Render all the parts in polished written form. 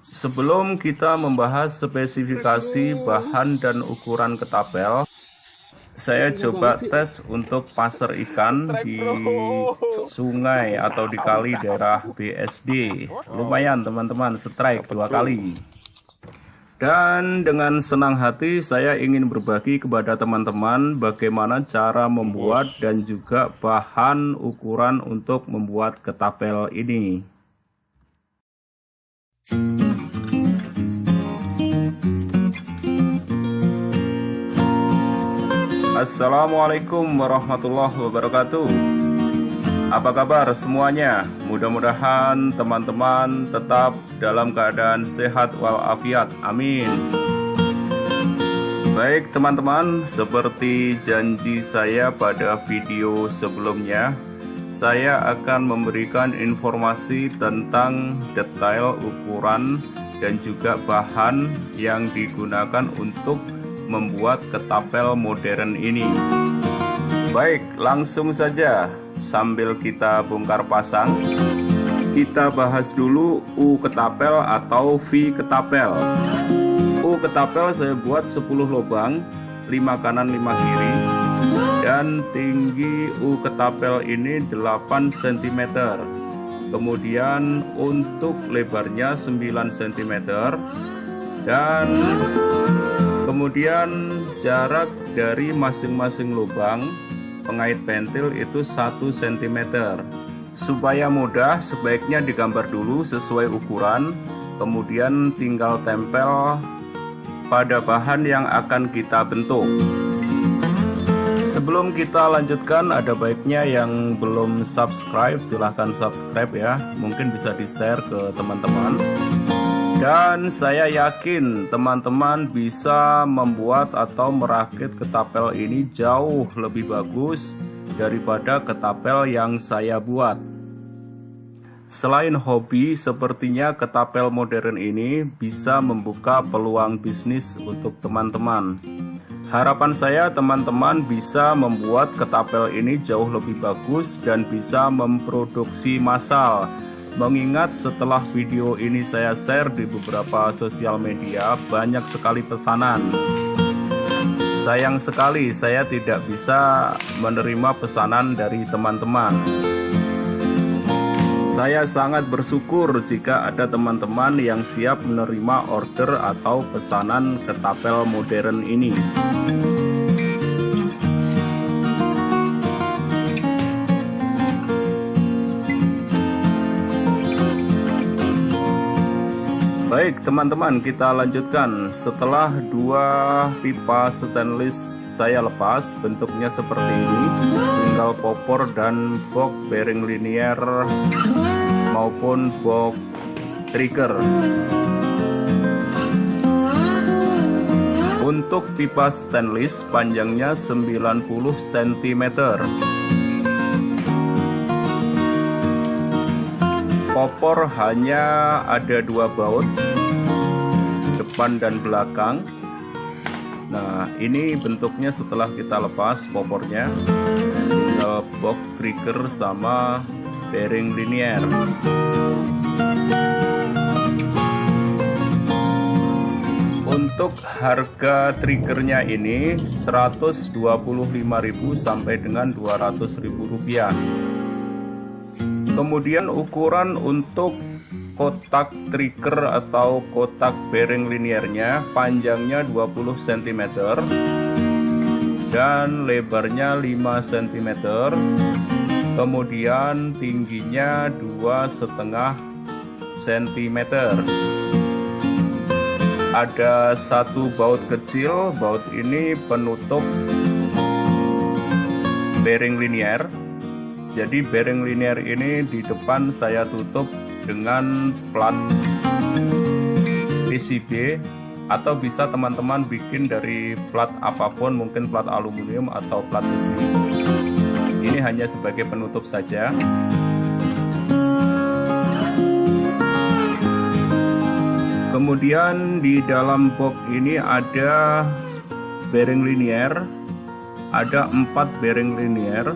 Sebelum kita membahas spesifikasi bahan dan ukuran ketapel, saya coba tes untuk pasar ikan di sungai atau di kali daerah BSD. Lumayan teman-teman, strike 2 kali. Dan dengan senang hati saya ingin berbagi kepada teman-teman bagaimana cara membuat dan juga bahan ukuran untuk membuat ketapel ini. Assalamualaikum warahmatullahi wabarakatuh. Apa kabar semuanya? Mudah-mudahan teman-teman tetap dalam keadaan sehat walafiat. Amin. Baik teman-teman, seperti janji saya pada video sebelumnya, saya akan memberikan informasi tentang detail ukuran dan juga bahan yang digunakan untuk membuat ketapel modern ini. Baik, langsung saja sambil kita bongkar pasang, kita bahas dulu U ketapel atau V ketapel. U ketapel saya buat 10 lubang, 5 kanan 5 kiri, dan tinggi U ketapel ini 8 cm. Kemudian untuk lebarnya 9 cm, dan kemudian jarak dari masing-masing lubang pengait pentil itu 1 cm. Supaya mudah, sebaiknya digambar dulu sesuai ukuran, kemudian tinggal tempel pada bahan yang akan kita bentuk. Sebelum kita lanjutkan, ada baiknya yang belum subscribe, silahkan subscribe ya. Mungkin bisa di-share ke teman-teman. Dan saya yakin teman-teman bisa membuat atau merakit ketapel ini jauh lebih bagus daripada ketapel yang saya buat. Selain hobi, sepertinya ketapel modern ini bisa membuka peluang bisnis untuk teman-teman. Harapan saya teman-teman bisa membuat ketapel ini jauh lebih bagus dan bisa memproduksi massal. Mengingat setelah video ini saya share di beberapa sosial media, banyak sekali pesanan. Sayang sekali saya tidak bisa menerima pesanan dari teman-teman. Saya sangat bersyukur jika ada teman-teman yang siap menerima order atau pesanan ketapel modern ini. Baik teman-teman, kita lanjutkan. Setelah 2 pipa stainless saya lepas, bentuknya seperti ini. Tinggal popor dan box bearing linier maupun box trigger. Untuk pipa stainless panjangnya 90 cm. Popor hanya ada 2 baut, depan dan belakang. Nah, ini bentuknya setelah kita lepas popornya. Tinggal box trigger sama bearing linier. Untuk harga triggernya ini 125.000 sampai dengan 200.000 rupiah. Kemudian ukuran untuk kotak trigger atau kotak bearing liniernya, panjangnya 20 cm dan lebarnya 5 cm. Kemudian tingginya 2,5 cm. Ada 1 baut kecil, baut ini penutup bearing linier. Jadi bearing linier ini di depan saya tutup dengan plat PCB, atau bisa teman-teman bikin dari plat apapun, mungkin plat aluminium atau plat besi. Ini hanya sebagai penutup saja. Kemudian di dalam box ini ada bearing linier, ada 4 bearing linier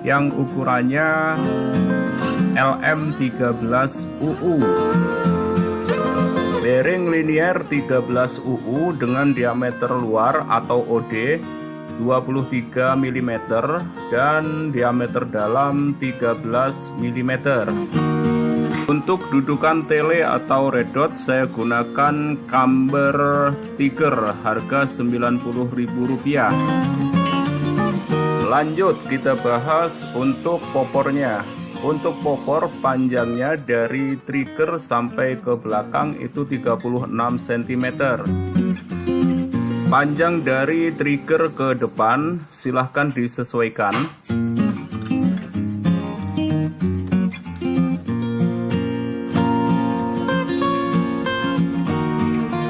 yang ukurannya LM13UU. linier 13 UU dengan diameter luar atau OD 23 mm dan diameter dalam 13 mm. Untuk dudukan tele atau redot saya gunakan Camber Tiger harga Rp90.000. Lanjut kita bahas untuk popornya. Untuk popor panjangnya dari trigger sampai ke belakang itu 36 cm. Panjang dari trigger ke depan silahkan disesuaikan.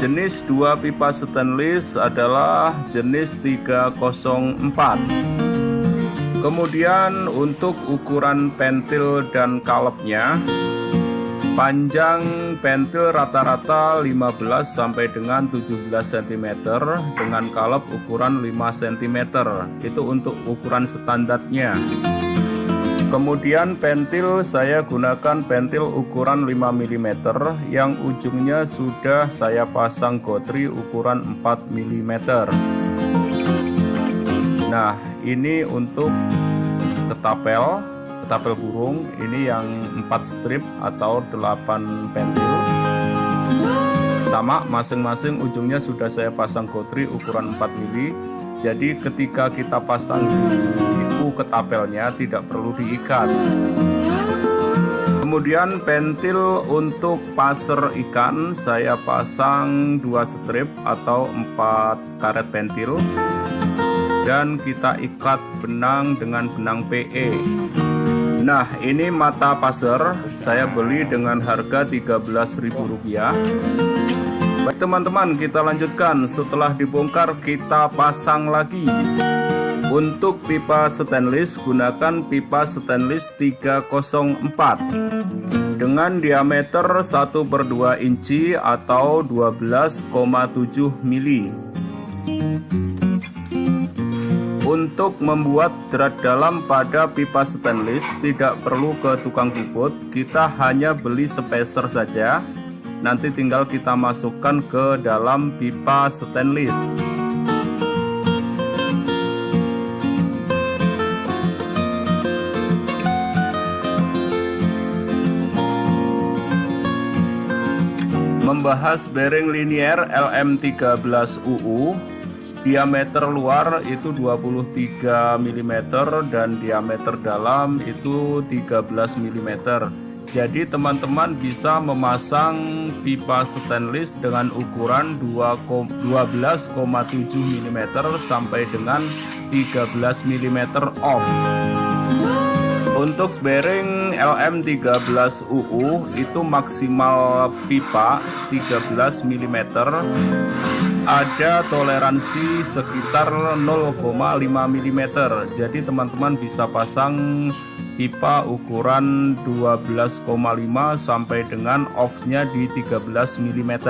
Jenis dua pipa stainless adalah jenis 304. Kemudian untuk ukuran pentil dan kalepnya, panjang pentil rata-rata 15 sampai dengan 17 cm dengan kalep ukuran 5 cm. Itu untuk ukuran standarnya. Kemudian pentil saya gunakan pentil ukuran 5 mm yang ujungnya sudah saya pasang gotri ukuran 4 mm. Nah, ini untuk ketapel burung, ini yang 4 strip atau 8 pentil. Sama, masing-masing ujungnya sudah saya pasang gotri ukuran 4 mm. Jadi ketika kita pasang di ketapelnya tidak perlu diikat. Kemudian pentil untuk paser ikan saya pasang 2 strip atau 4 karet pentil. Dan kita ikat benang dengan benang PE. Nah, ini mata paser saya beli dengan harga Rp13.000. Baik teman-teman, kita lanjutkan. Setelah dibongkar kita pasang lagi. Untuk pipa stainless gunakan pipa stainless 304 dengan diameter 1/2 inci atau 12,7 mili. Untuk membuat drat dalam pada pipa stainless tidak perlu ke tukang puput, kita hanya beli spacer saja. Nanti tinggal kita masukkan ke dalam pipa stainless. Membahas bearing linier LM13 UU. Diameter luar itu 23 mm dan diameter dalam itu 13 mm. Jadi teman-teman bisa memasang pipa stainless dengan ukuran 12,7 mm sampai dengan 13 mm off. Untuk bearing LM13 UU itu maksimal pipa 13 mm. Ada toleransi sekitar 0,5 mm. Jadi teman-teman bisa pasang pipa ukuran 12,5 sampai dengan off-nya di 13 mm.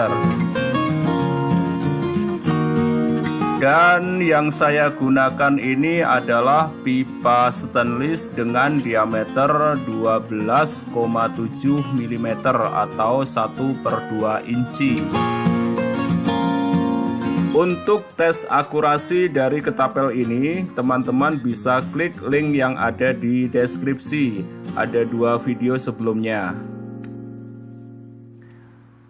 Dan yang saya gunakan ini adalah pipa stainless dengan diameter 12,7 mm atau 1/2 inci. Untuk tes akurasi dari ketapel ini, teman-teman bisa klik link yang ada di deskripsi. Ada 2 video sebelumnya.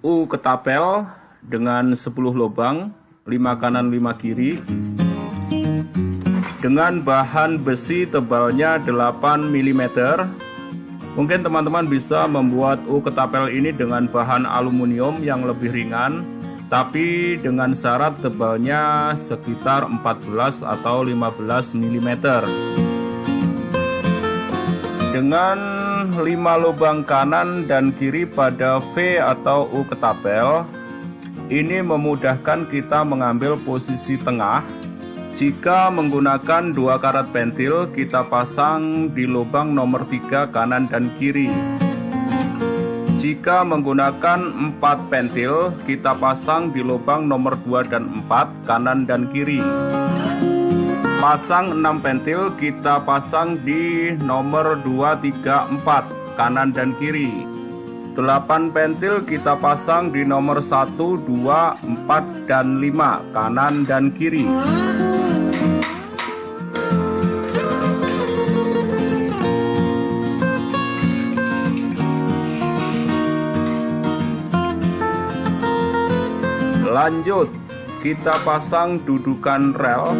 Ketapel dengan 10 lubang, 5 kanan 5 kiri. Dengan bahan besi tebalnya 8 mm. Mungkin teman-teman bisa membuat ketapel ini dengan bahan aluminium yang lebih ringan, tapi dengan syarat tebalnya sekitar 14 atau 15 mm. Dengan 5 lubang kanan dan kiri pada V atau U ketapel, ini memudahkan kita mengambil posisi tengah. Jika menggunakan 2 karet pentil, kita pasang di lubang nomor 3 kanan dan kiri. Jika menggunakan 4 pentil, kita pasang di lubang nomor 2 dan 4 kanan dan kiri. Pasang 6 pentil, kita pasang di nomor 2, 3, 4 kanan dan kiri. 8 pentil kita pasang di nomor 1, 2, 4, dan 5, kanan dan kiri. Lanjut, kita pasang dudukan rel.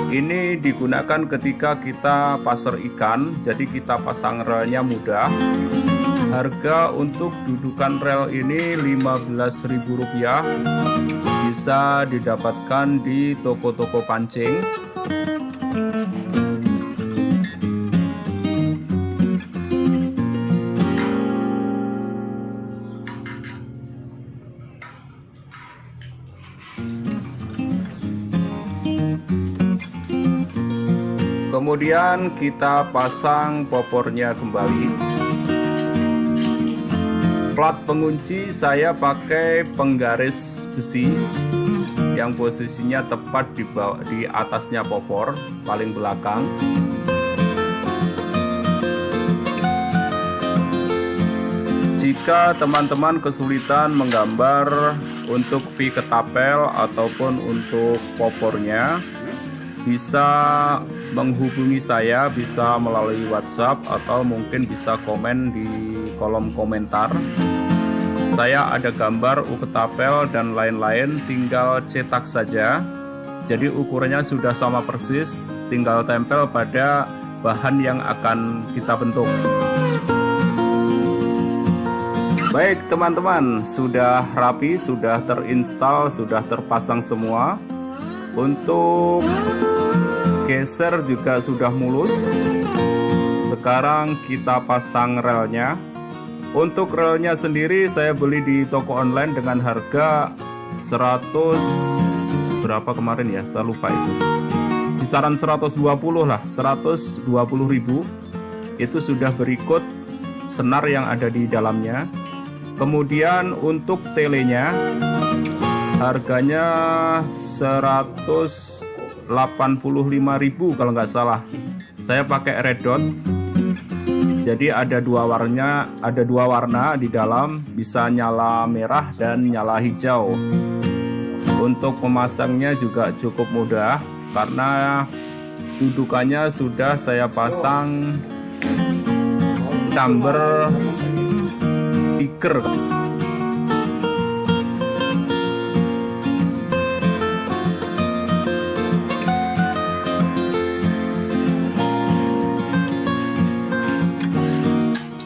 Ini digunakan ketika kita pasar ikan, jadi kita pasang relnya mudah. Harga untuk dudukan rel ini Rp15.000, bisa didapatkan di toko-toko pancing. Kemudian kita pasang popornya kembali. Plat pengunci saya pakai penggaris besi yang posisinya tepat di atasnya popor, paling belakang. Jika teman-teman kesulitan menggambar untuk V ketapel ataupun untuk popornya, bisa menghubungi saya, bisa melalui WhatsApp atau mungkin bisa komen di kolom komentar. Saya ada gambar U ketapel dan lain-lain, tinggal cetak saja. Jadi ukurannya sudah sama persis, tinggal tempel pada bahan yang akan kita bentuk. Baik teman-teman, sudah rapi, sudah terinstall, sudah terpasang semua. Untuk geser juga sudah mulus. Sekarang kita pasang relnya. Untuk relnya sendiri saya beli di toko online dengan harga 100 berapa kemarin ya, saya lupa itu. Kisaran 120 lah, 120.000. Itu sudah berikut senar yang ada di dalamnya. Kemudian untuk telenya harganya 185.000 kalau nggak salah. Saya pakai red dot. Jadi ada dua warna di dalam, bisa nyala merah dan nyala hijau. Untuk memasangnya juga cukup mudah karena dudukannya sudah saya pasang chamber tiker.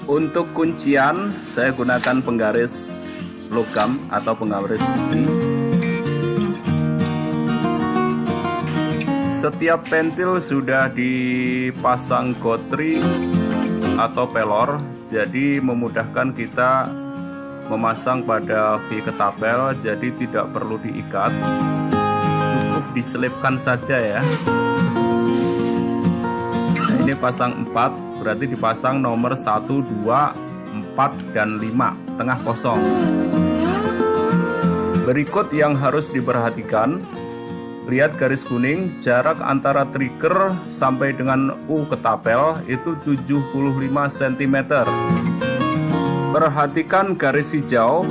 Untuk kuncian saya gunakan penggaris logam atau penggaris besi. Setiap pentil sudah dipasang gotri atau pelor, jadi memudahkan kita memasang pada V ketapel, jadi tidak perlu diikat, cukup diselipkan saja ya. Nah, ini pasang 4, berarti dipasang nomor 1, 2, 4, dan 5, tengah kosong. Berikut yang harus diperhatikan, lihat garis kuning, jarak antara trigger sampai dengan U ketapel itu 75 cm. Perhatikan garis hijau,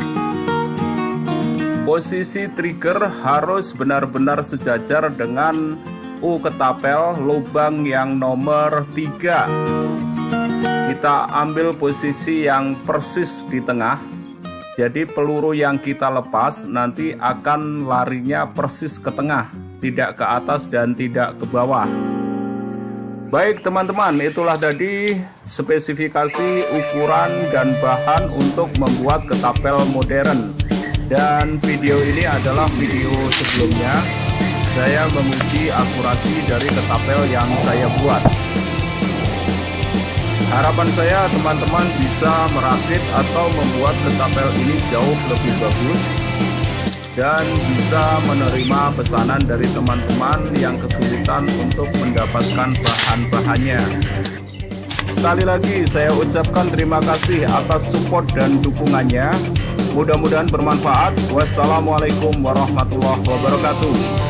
posisi trigger harus benar-benar sejajar dengan U ketapel lubang yang nomor 3. Kita ambil posisi yang persis di tengah. Jadi peluru yang kita lepas nanti akan larinya persis ke tengah, tidak ke atas dan tidak ke bawah. Baik teman-teman, itulah tadi spesifikasi, ukuran, dan bahan untuk membuat ketapel modern. Dan video ini adalah video sebelumnya. Saya menguji akurasi dari ketapel yang saya buat. Harapan saya teman-teman bisa merakit atau membuat ketapel ini jauh lebih bagus dan bisa menerima pesanan dari teman-teman yang kesulitan untuk mendapatkan bahan-bahannya. Sekali lagi saya ucapkan terima kasih atas support dan dukungannya. Mudah-mudahan bermanfaat. Wassalamualaikum warahmatullahi wabarakatuh.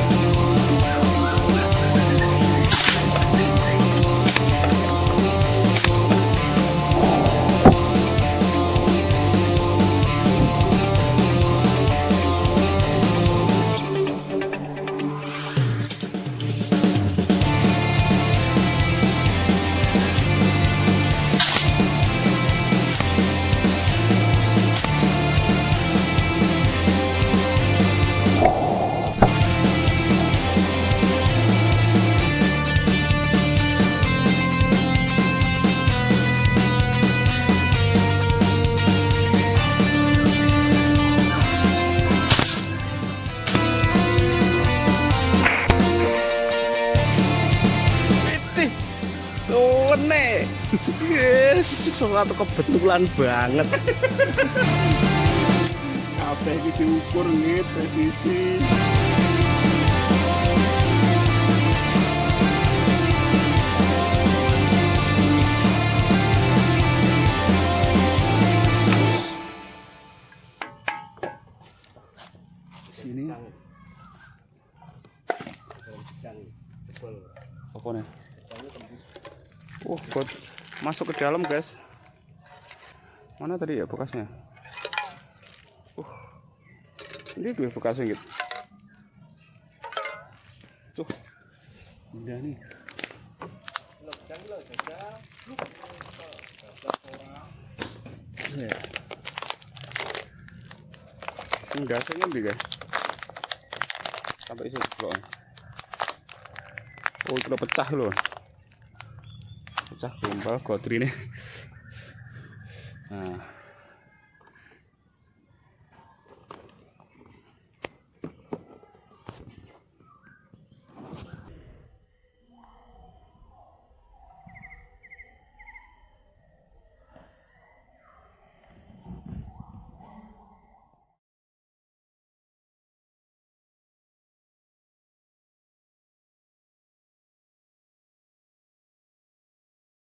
suatu kebetulan banget. Kabeh iki diukur nggih presisi. Sini. Apa nih? God. Masuk ke dalam, guys. Mana tadi ya bekasnya? Ini tuh bekasnya gitu. Tuh. Udah nih. Gasnya nih, guys. Sampai isi blok. Oh, itu udah pecah loh. Pecah gumpal gotri nih. Nah,